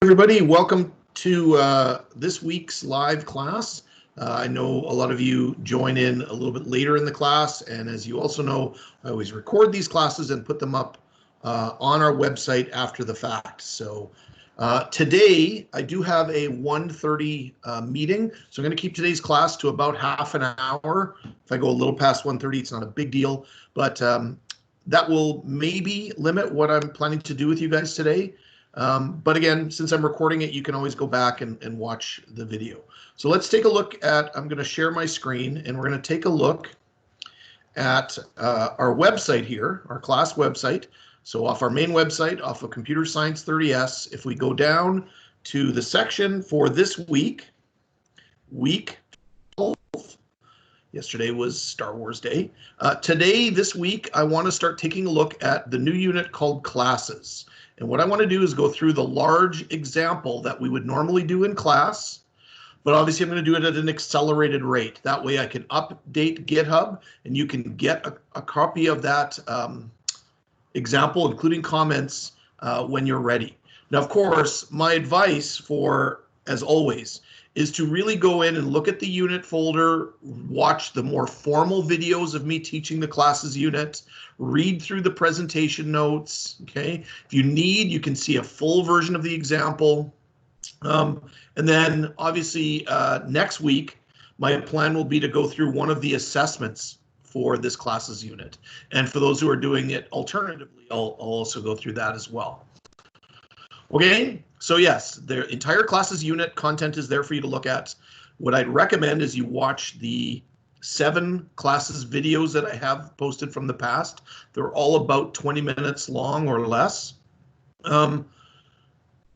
Everybody, welcome to this week's live class. I know a lot of you join in a little bit later in the class, and as you also know, I always record these classes and put them up on our website after the fact. So today I do have a 1:30 meeting, so I'm going to keep today's class to about half an hour. If I go a little past 1:30, it's not a big deal, but that will maybe limit what I'm planning to do with you guys today. But again, since I'm recording it, you can always go back and watch the video. So let's take a look at, I'm going to share my screen, and we're going to take a look at our website here, our class website. So off our main website, off of Computer Science 30S, if we go down to the section for this week, week 12, yesterday was Star Wars Day. Today, this week, I want to start taking a look at the new unit called classes. And what I want to do is go through the large example that we would normally do in class, but obviously I'm going to do it at an accelerated rate. That way I can update GitHub and you can get a copy of that example, including comments, when you're ready. Now, of course, my advice for, as always, is to really go in and look at the unit folder, watch the more formal videos of me teaching the classes unit, read through the presentation notes, okay? If you need, you can see a full version of the example. And then obviously next week, my plan will be to go through one of the assessments for this classes unit. And for those who are doing it alternatively, I'll also go through that as well. Okay, so yes, the entire classes unit content is there for you to look at. What I'd recommend is you watch the 7 classes videos that I have posted from the past. They're all about 20 minutes long or less. And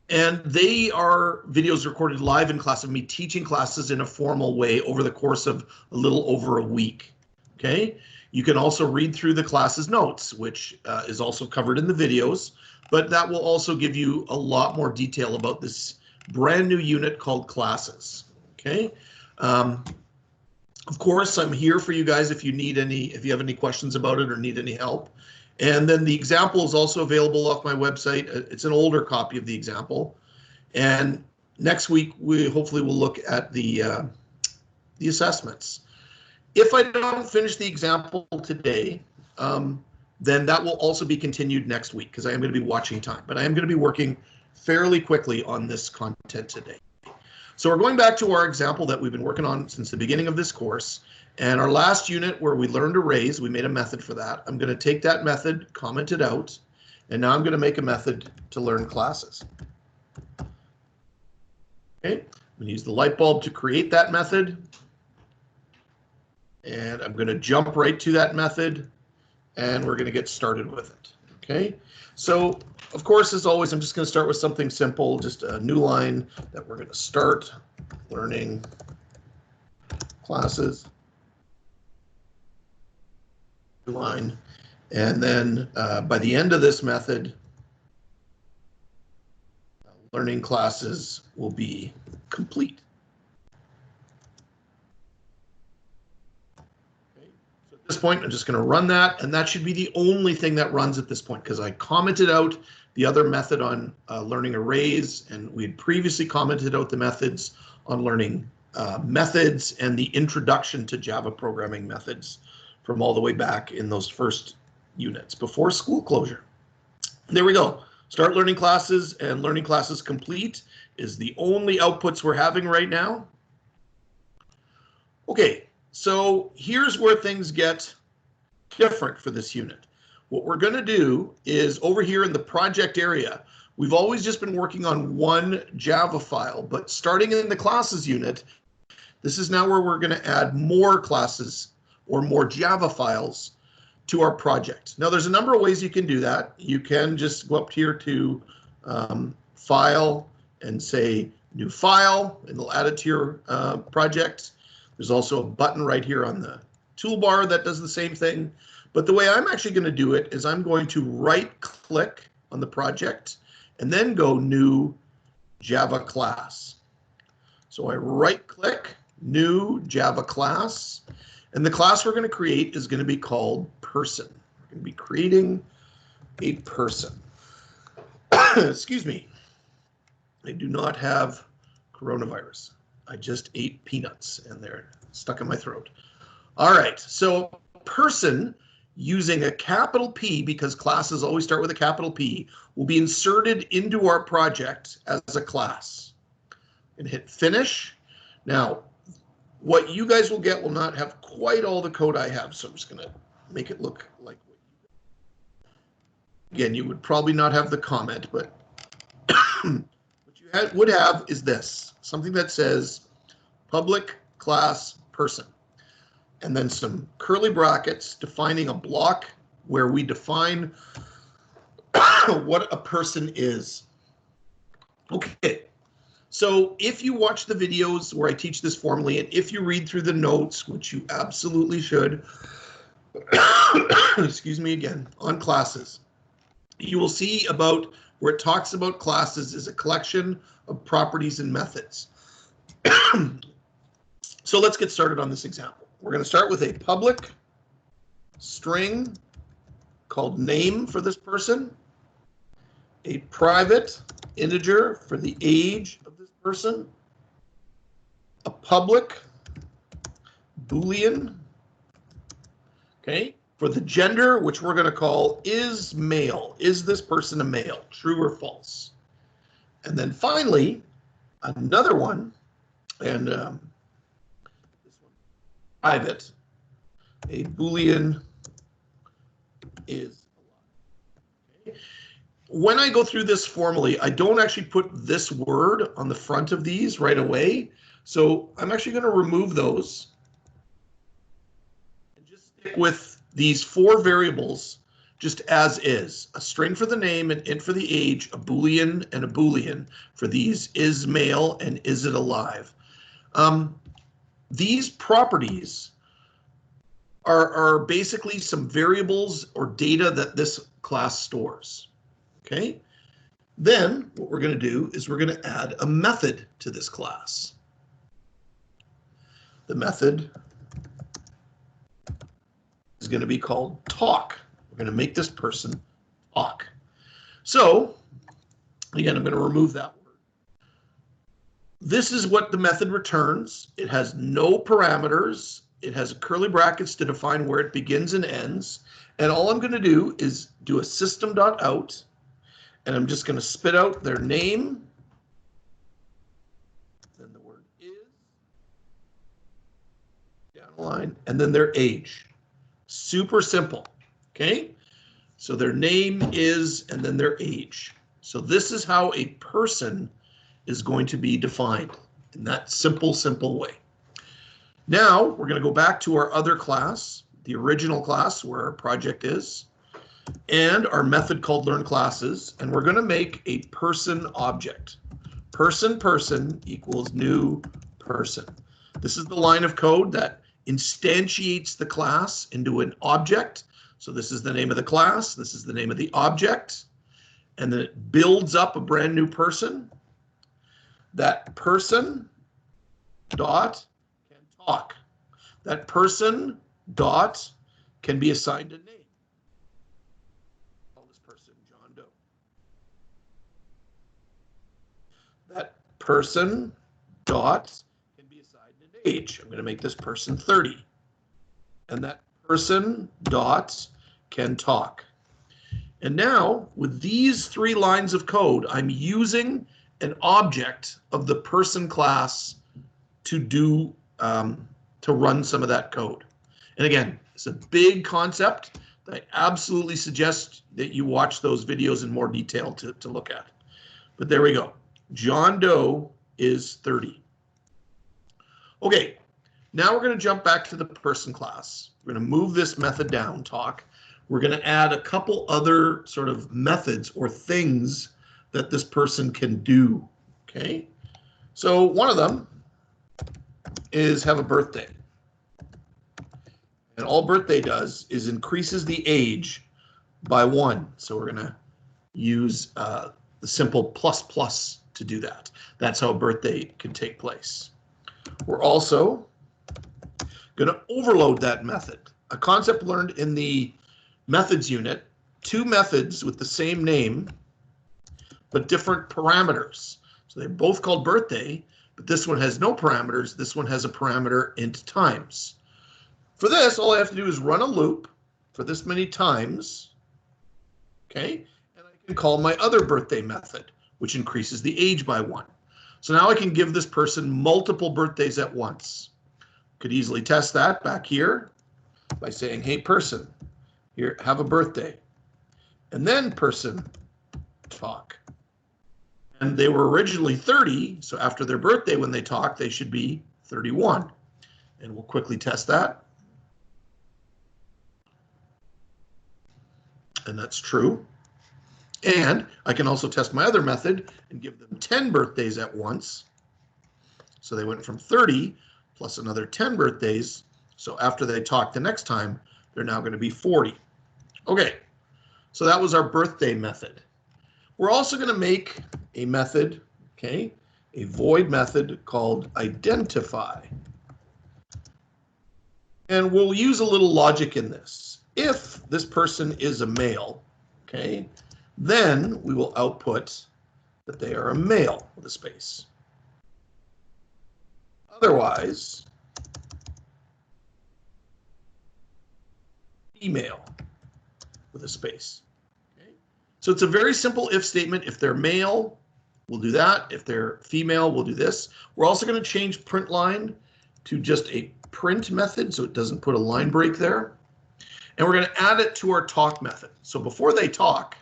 they are videos recorded live in class of me teaching classes in a formal way over the course of a little over a week. Okay, you can also read through the classes notes, which is also covered in the videos. But that will also give you a lot more detail about this brand new unit called classes. Okay. Of course, I'm here for you guys if you need any, if you have any questions about it or need any help. And then the example is also available off my website. It's an older copy of the example. And next week, we hopefully will look at the assessments. If I don't finish the example today, then that will also be continued next week because I am going to be watching time. But I am going to be working fairly quickly on this content today. So we're going back to our example that we've been working on since the beginning of this course. And our last unit where we learned arrays, we made a method for that. I'm going to take that method, comment it out, and now I'm going to make a method to learn classes. Okay, I'm going to use the light bulb to create that method. And I'm going to jump right to that method. And we're going to get started with it. Okay, so of course, as always, I'm just going to start with something simple, just a new line that we're going to start learning classes. New line, and then by the end of this method, learning classes will be complete. At this point, I'm just going to run that, and that should be the only thing that runs at this point because I commented out the other method on learning arrays, and we had previously commented out the methods on learning methods and the introduction to Java programming methods from all the way back in those first units before school closure. There we go. Start learning classes and learning classes complete is the only outputs we're having right now. Okay. So here's where things get different for this unit. What we're going to do is over here in the project area, we've always just been working on one Java file, but starting in the classes unit, this is now where we're going to add more classes or more Java files to our project. Now, there's a number of ways you can do that. You can just go up here to File and say New File, and it'll add it to your project. There's also a button right here on the toolbar that does the same thing. But the way I'm actually going to do it is I'm going to right-click on the project and then go New Java Class. So I right-click, New Java Class, and the class we're going to create is going to be called Person. We're going to be creating a person. Excuse me. I do not have coronavirus. I just ate peanuts and they're stuck in my throat. All right, so person using a capital P, because classes always start with a capital P, will be inserted into our project as a class. And hit finish. Now, what you guys will get will not have quite all the code I have, so I'm just going to make it look like what you get. Again, you would probably not have the comment, but what you would have is this, something that says public class person, and then some curly brackets defining a block where we define what a person is. Okay. So if you watch the videos where I teach this formally, and if you read through the notes, which you absolutely should, excuse me again, on classes, you will see about where it talks about classes is a collection of properties and methods. So let's get started on this example. We're going to start with a public string called name for this person, a private integer for the age of this person, a public Boolean, okay, for the gender, which we're going to call is male. Is this person a male? True or false? And then finally, another one, and this one, private, a Boolean is alive. Okay. When I go through this formally, I don't actually put this word on the front of these right away. So I'm actually going to remove those and just stick with these four variables just as is. A string for the name, an int for the age, a Boolean, and a Boolean for these is male and is it alive. These properties are basically some variables or data that this class stores. Okay, then what we're going to do is we're going to add a method to this class. The method is going to be called talk. We're going to make this person talk. So again, I'm going to remove that word. This is what the method returns. It has no parameters. It has curly brackets to define where it begins and ends. And all I'm going to do is do a system.out. And I'm just going to spit out their name, then the word is, down the line, and then their age. Super simple, okay? So their name is, and then their age. So this is how a person is going to be defined in that simple, simple way. Now we're going to go back to our other class, the original class where our project is, and our method called learn classes, and we're going to make a person object. Person equals new person. This is the line of code that instantiates the class into an object. So this is the name of the class, this is the name of the object, and then it builds up a brand new person. That person dot can talk. That person dot can be assigned a name. That person dot can be assigned an age. I'm going to make this person 30. And that person dot can talk. And now with these three lines of code, I'm using an object of the person class to do to run some of that code. And again, it's a big concept that I absolutely suggest that you watch those videos in more detail to look at. But there we go. John Doe is 30. Okay, now we're going to jump back to the person class. We're going to move this method down, talk. We're going to add a couple other sort of methods or things that this person can do. Okay, so one of them is have a birthday. And all birthday does is increases the age by 1. So we're going to use the simple plus to do that. That's how a birthday can take place. We're also going to overload that method. A concept learned in the methods unit, 2 methods with the same name, but different parameters. So they're both called birthday, but this one has no parameters. This one has a parameter int times. For this, all I have to do is run a loop for this many times, okay? And I can call my other birthday method, which increases the age by 1. So now I can give this person multiple birthdays at once. Could easily test that back here by saying, hey, person, here, have a birthday. And then person, talk. And they were originally 30, so after their birthday when they talk, they should be 31. And we'll quickly test that. And that's true. And I can also test my other method and give them 10 birthdays at once. So they went from 30 plus another 10 birthdays. So after they talk the next time, they're now going to be 40. Okay, so that was our birthday method. We're also going to make a method, okay, a void method called identify. And we'll use a little logic in this. If this person is a male, okay, then we will output that they are a male with a space. Otherwise, female with a space. Okay? So it's a very simple if statement. If they're male, we'll do that. If they're female, we'll do this. We're also going to change print line to just a print method so it doesn't put a line break there. And we're going to add it to our talk method. So before they talk,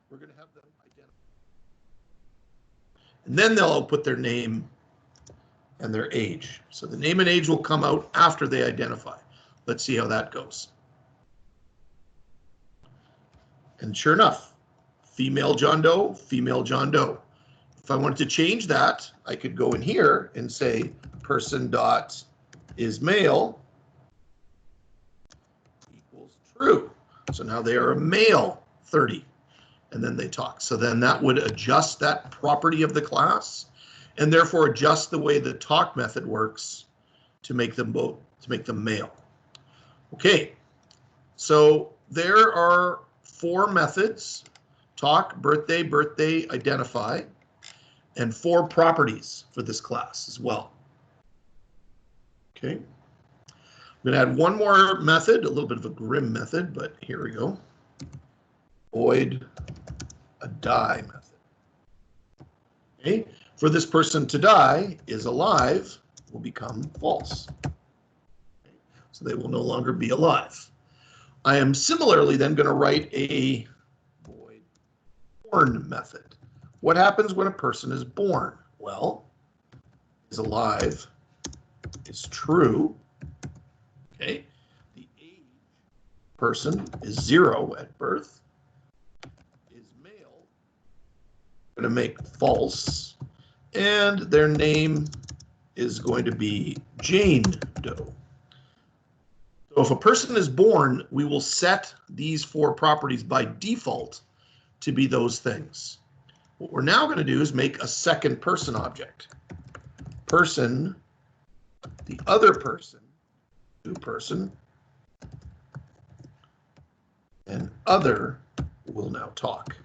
we're going to have them identify. And then they'll output their name and their age. So the name and age will come out after they identify. Let's see how that goes. And sure enough, female John Doe, female John Doe. If I wanted to change that, I could go in here and say person dot is male equals true. So now they are a male 30, and then they talk. So then that would adjust that property of the class, and therefore adjust the way the talk method works to make them both, to make them male. Okay, so there are 4 methods: talk, birthday, birthday, identify, and 4 properties for this class as well. Okay, I'm going to add one more method, a little bit of a grim method, but here we go. Void a die method. Okay, for this person to die is alive will become false. Okay, so they will no longer be alive. I am similarly then going to write a void born method. What happens when a person is born? Well, is alive is true. Okay, the age person is 0 at birth. Is male. I'm going to make false, and their name is going to be Jane Doe. So if a person is born, we will set these 4 properties by default to be those things. What we're now going to do is make a second person object. Person, the other person, new person, and other will now talk.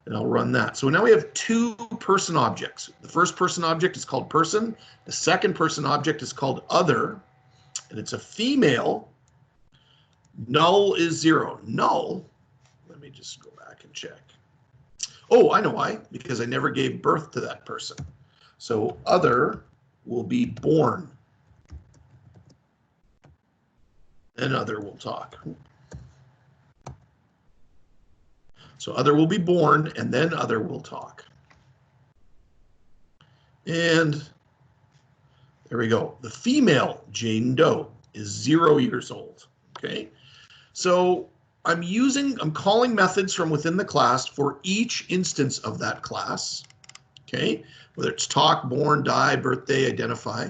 And I'll run that. So now we have 2 person objects. The first person object is called person. The second person object is called other. And it's a female. Null is 0. Null, let me just go back and check. Oh, I know why, because I never gave birth to that person. So other will be born. And other will talk. So other will be born, and then other will talk. And there we go. The female Jane Doe is 0 years old. Okay, so I'm calling methods from within the class for each instance of that class. Okay, whether it's talk, born, die, birthday, identify.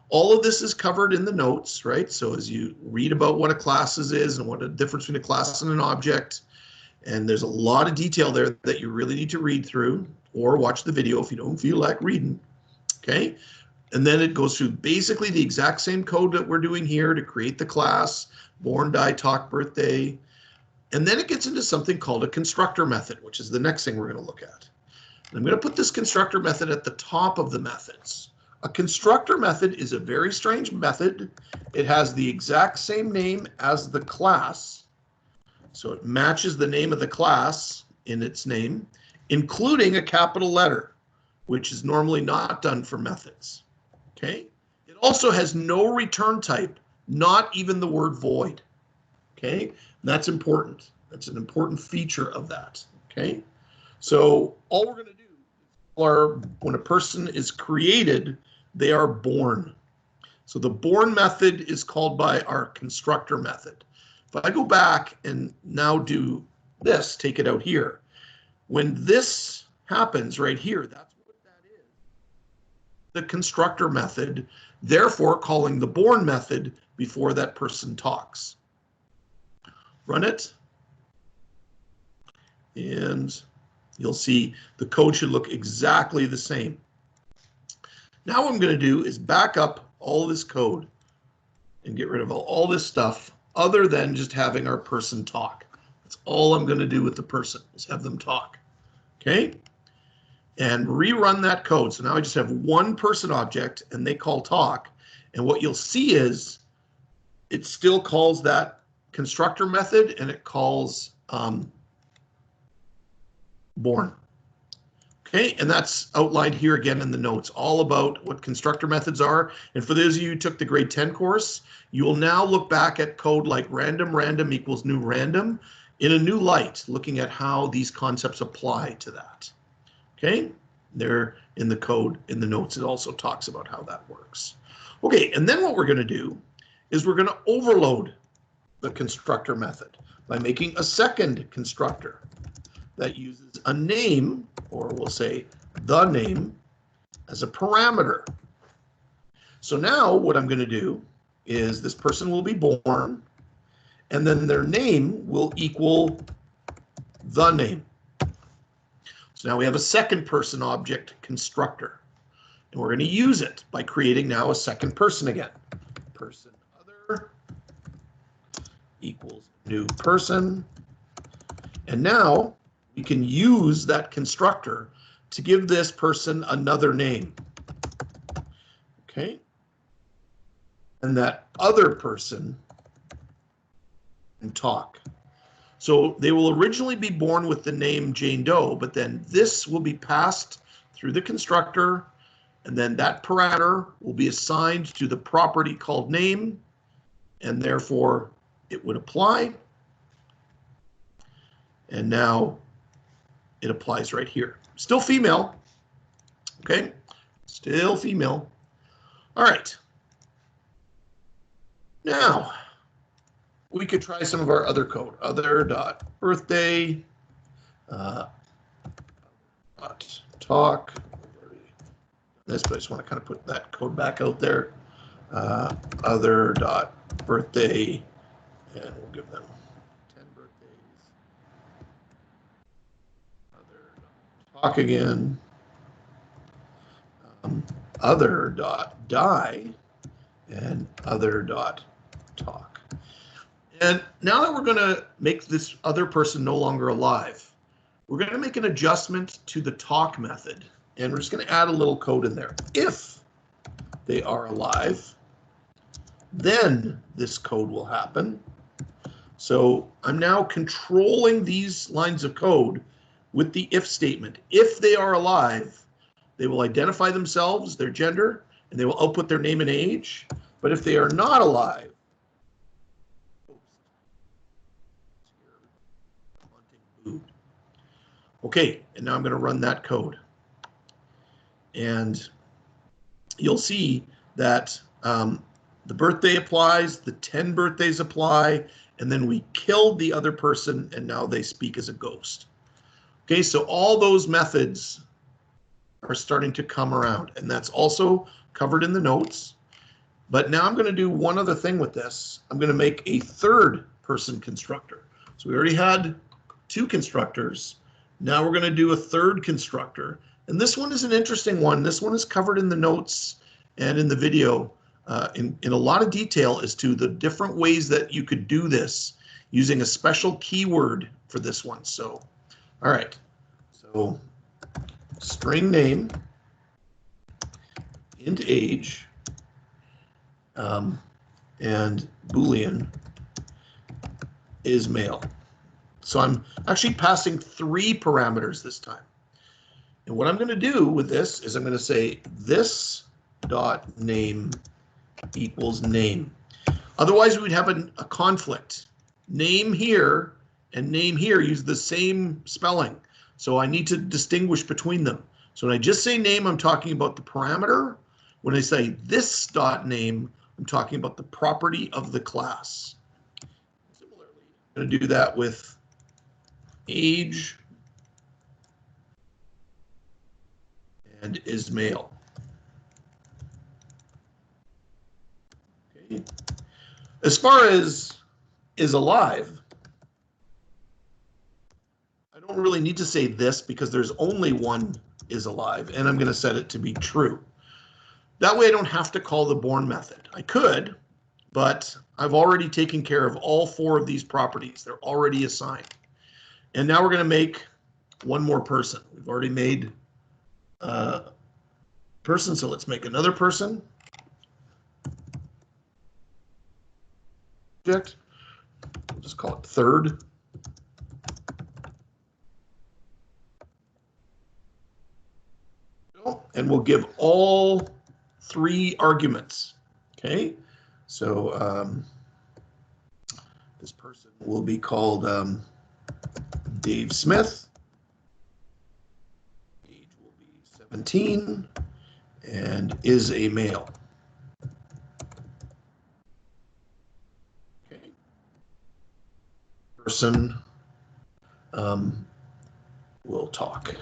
All of this is covered in the notes, right? So as you read about what a class is and what the difference between a class and an object, and there's a lot of detail there that you really need to read through or watch the video if you don't feel like reading. Okay, and then it goes through basically the exact same code that we're doing here to create the class, born, die, talk, birthday. And then it gets into something called a constructor method, which is the next thing we're going to look at. I'm going to put this constructor method at the top of the methods. A constructor method is a very strange method. It has the exact same name as the class. So it matches the name of the class in its name, including a capital letter, which is normally not done for methods. Okay. It also has no return type, not even the word void. Okay. And that's important. That's an important feature of that. Okay. So all we're going to do is when a person is created, they are born. So the born method is called by our constructor method. If I go back and now do this, take it out here, when this happens right here, that's what that is. The constructor method, therefore calling the born method before that person talks. Run it. And you'll see the code should look exactly the same. Now what I'm going to do is back up all this code and get rid of all this stuff other than just having our person talk. That's all I'm going to do with the person, is have them talk. Okay? And rerun that code. So now I just have one person object and they call talk. And what you'll see is it still calls that constructor method and it calls born. Okay, and that's outlined here again in the notes, all about what constructor methods are. And for those of you who took the grade 10 course, you will now look back at code like random equals new random in a new light, looking at how these concepts apply to that. Okay, there in the code, in the notes, it also talks about how that works. Okay, and then what we're going to do is we're going to overload the constructor method by making a second constructor that uses a name, or we'll say the name, as a parameter. So now what I'm going to do is this person will be born, and then their name will equal the name. So now we have a second person object constructor, and we're going to use it by creating now a second person again. Person other equals new person, and now we can use that constructor to give this person another name. Okay? And that other person can talk. So they will originally be born with the name Jane Doe, but then this will be passed through the constructor, and then that parameter will be assigned to the property called name, and therefore it would apply. And now it applies right here. Still female. Okay, still female. All right. Now we could try some of our other code. Other.birthday, talk. This, but I just want to kind of put that code back out there. Other.birthday, and we'll give them 10 birthdays. Talk again. Other.die and other.talk. And now that we're going to make this other person no longer alive, we're going to make an adjustment to the talk method, and we're just going to add a little code in there. If they are alive, then this code will happen. So I'm now controlling these lines of code with the if statement. If they are alive, they will identify themselves, their gender, and they will output their name and age. But if they are not alive, okay, and now I'm going to run that code. And you'll see that the birthday applies, the 10 birthdays apply, and then we killed the other person, and now they speak as a ghost. Okay, so all those methods are starting to come around, and that's also covered in the notes. But now I'm going to do one other thing with this. I'm going to make a third person constructor. So we already had two constructors. Now we're going to do a third constructor. And this one is an interesting one. This one is covered in the notes and in the video in a lot of detail as to the different ways that you could do this using a special keyword for this one. So, all right. So string name, int age, and Boolean is male. So I'm actually passing 3 parameters this time. And what I'm going to do with this is I'm going to say this dot name equals name. Otherwise, we'd have a conflict. Name here and name here use the same spelling. So I need to distinguish between them. So when I just say name, I'm talking about the parameter. When I say this dot name, I'm talking about the property of the class. Similarly, I'm going to do that with age and is male. Okay. As far as is alive, I don't really need to say this because there's only one is alive, and I'm going to set it to be true. That way I don't have to call the born method. I could, but I've already taken care of all 4 of these properties. They're already assigned. And now we're going to make one more person. We've already made person, so let's make another person. Object. We'll just call it third. And we'll give all 3 arguments. Okay, so this person will be called Dave Smith. Age will be 17 and is a male. Okay. Person will talk.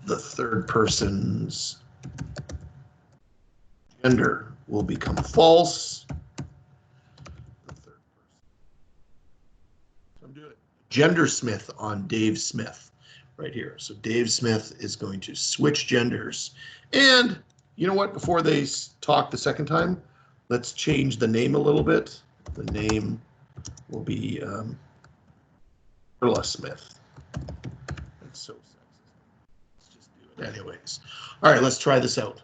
The third person's gender will become false. The third person. So I'm doing gender Smith on Dave Smith right here. So Dave Smith is going to switch genders. And you know what? Before they talk the second time, let's change the name a little bit. The name will be Carla Smith. That's so sexist. Let's just do it anyways. All right, let's try this out.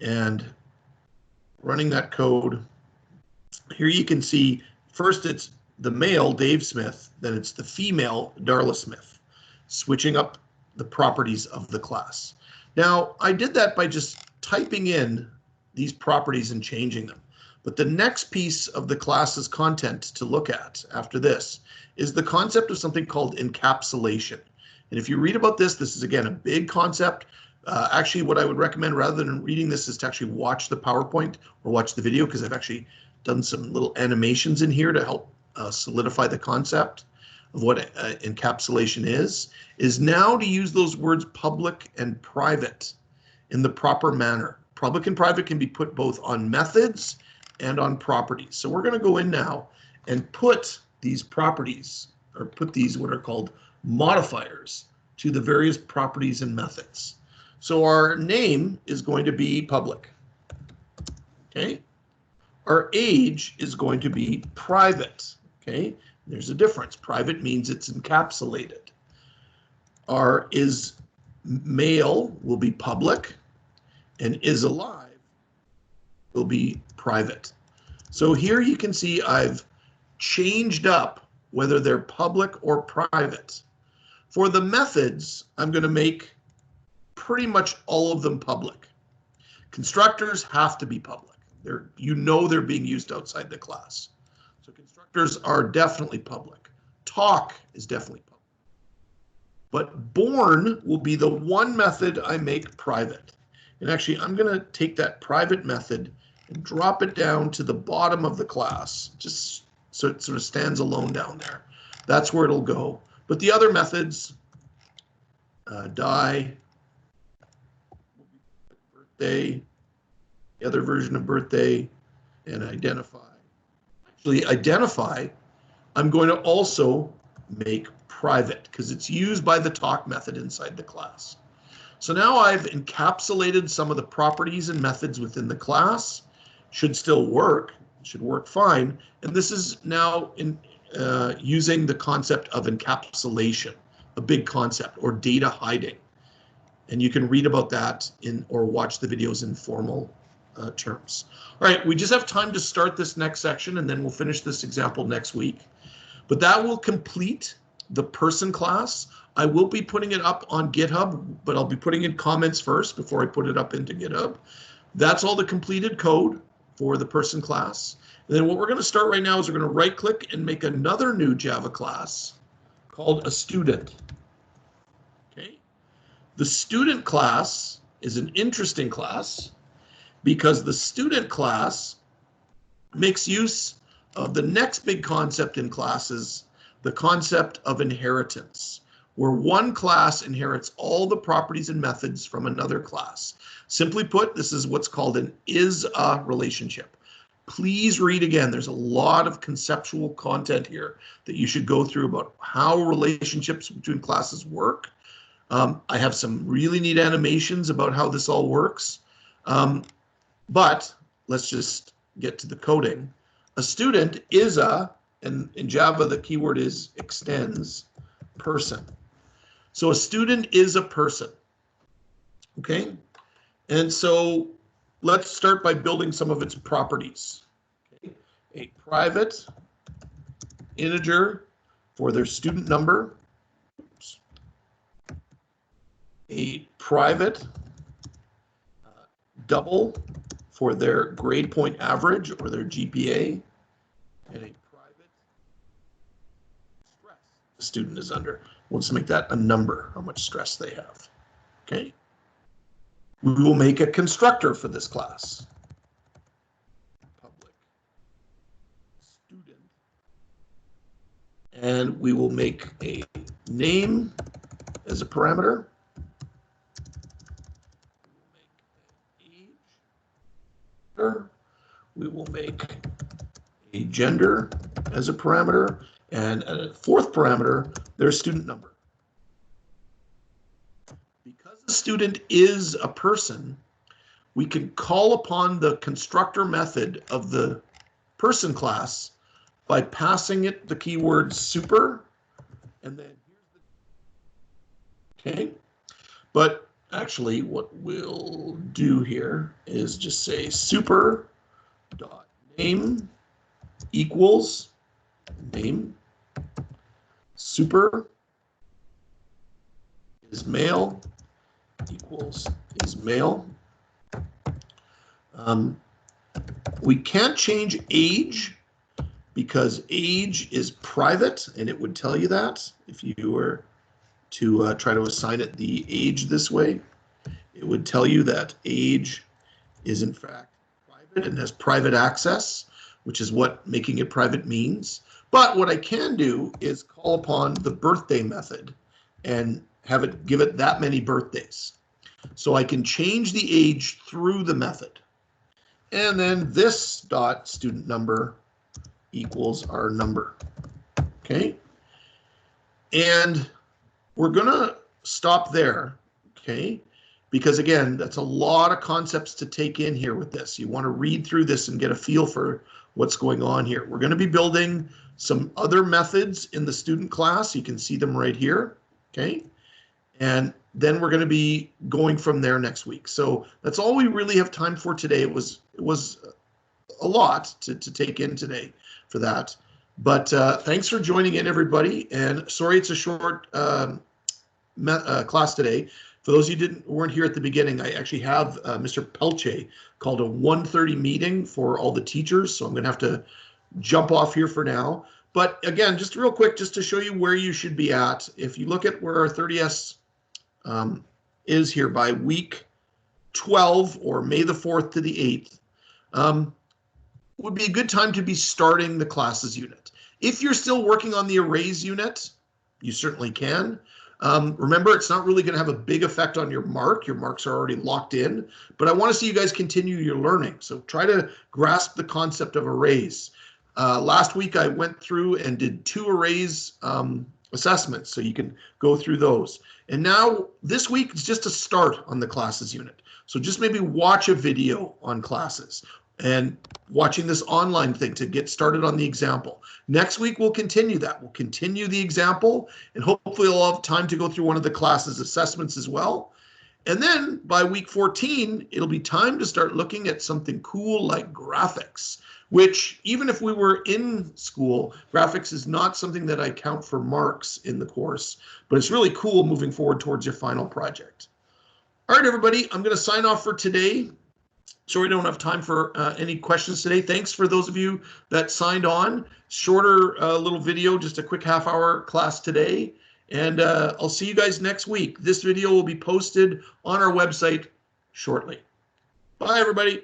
And running that code, here you can see first it's the male Dave Smith, then it's the female Darla Smith, switching up the properties of the class. Now, I did that by just typing in these properties and changing them. But the next piece of the class's content to look at after this is the concept of something called encapsulation. And if you read about this, this is again a big concept. Actually, what I would recommend rather than reading this is to actually watch the PowerPoint or watch the video, because I've actually done some little animations in here to help solidify the concept of what encapsulation is now to use those words public and private in the proper manner. Public and private can be put both on methods and on properties. So we're going to go in now and put these properties, or put these what are called modifiers, to the various properties and methods. So our name is going to be public. Okay. Our age is going to be private. Okay. There's a difference. Private means it's encapsulated. Our is male will be public, and is alive will be private. So here you can see I've changed up whether they're public or private. For the methods, I'm going to make pretty much all of them public. Constructors have to be public. They're being used outside the class. So constructors are definitely public. Talk is definitely public. But born will be the one method I make private. And actually, I'm going to take that private method and drop it down to the bottom of the class, just so it sort of stands alone down there. That's where it'll go. But the other methods, die, birthday, the other version of birthday, and identify. Actually, identify, I'm going to also make private because it's used by the talk method inside the class. So now I've encapsulated some of the properties and methods within the class. Should still work, should work fine. And this is now using the concept of encapsulation, a big concept, or data hiding. And you can read about that or watch the videos in formal terms. All right, we just have time to start this next section, and then we'll finish this example next week. But that will complete the person class. I will be putting it up on GitHub, but I'll be putting in comments first before I put it up into GitHub. That's all the completed code for the person class. And then what we're going to start right now is we're going to right click and make another new Java class called a student. Okay. The student class is an interesting class because the student class makes use of the next big concept in classes, the concept of inheritance, where one class inherits all the properties and methods from another class. Simply put, this is what's called an is-a relationship. Please read again. There's a lot of conceptual content here that you should go through about how relationships between classes work. I have some really neat animations about how this all works. But let's just get to the coding. A student is and in Java, the keyword is extends, person. So a student is a person, okay? And so let's start by building some of its properties. Okay? A private integer for their student number. Oops. A private double for their grade point average or their GPA, and a private stress the student is under. We'll just make that a number, how much stress they have. Okay. We will make a constructor for this class. Public student. And we will make a name as a parameter. We will make a gender as a parameter, and a fourth parameter, their student number. Because the student is a person, we can call upon the constructor method of the person class by passing it the keyword super, and then here's the, okay, but actually what we'll do here is just say super dot name equals name, super is male equals is male. We can't change age because age is private, and it would tell you that if you were to try to assign it the age this way. It would tell you that age is in fact private and has private access, which is what making it private means. But what I can do is call upon the birthday method and have it give it that many birthdays. So I can change the age through the method. And then this dot student number equals our number. Okay. And we're going to stop there. Okay. Because again, that's a lot of concepts to take in here with this. You want to read through this and get a feel for what's going on here. We're going to be building some other methods in the student class. You can see them right here. Okay. And then we're going to be going from there next week. So that's all we really have time for today. It was a lot to take in today for that. But thanks for joining in, everybody. And sorry it's a short class today. For those of you who weren't here at the beginning, I actually have Mr. Pelche called a 1:30 meeting for all the teachers. So I'm going to have to jump off here for now. But again, just real quick, just to show you where you should be at. If you look at where our 30S is here by week 12 or May the 4th to the 8th, would be a good time to be starting the classes unit. If you're still working on the arrays unit, you certainly can. Remember, it's not really going to have a big effect on your mark. Your marks are already locked in, but I want to see you guys continue your learning. So try to grasp the concept of arrays. Last week, I went through and did 2 arrays assessments, so you can go through those. And now this week is just a start on the classes unit. So just maybe watch a video on classes and watching this online thing to get started on the example. Next week, we'll continue that. We'll continue the example, and hopefully we'll have time to go through one of the class's assessments as well. And then by week 14, it'll be time to start looking at something cool like graphics, which even if we were in school, graphics is not something that I count for marks in the course, but it's really cool moving forward towards your final project. All right, everybody, I'm going to sign off for today. Sorry, I don't have time for any questions today. Thanks for those of you that signed on. Shorter little video, just a quick half-hour class today. And I'll see you guys next week. This video will be posted on our website shortly. Bye, everybody.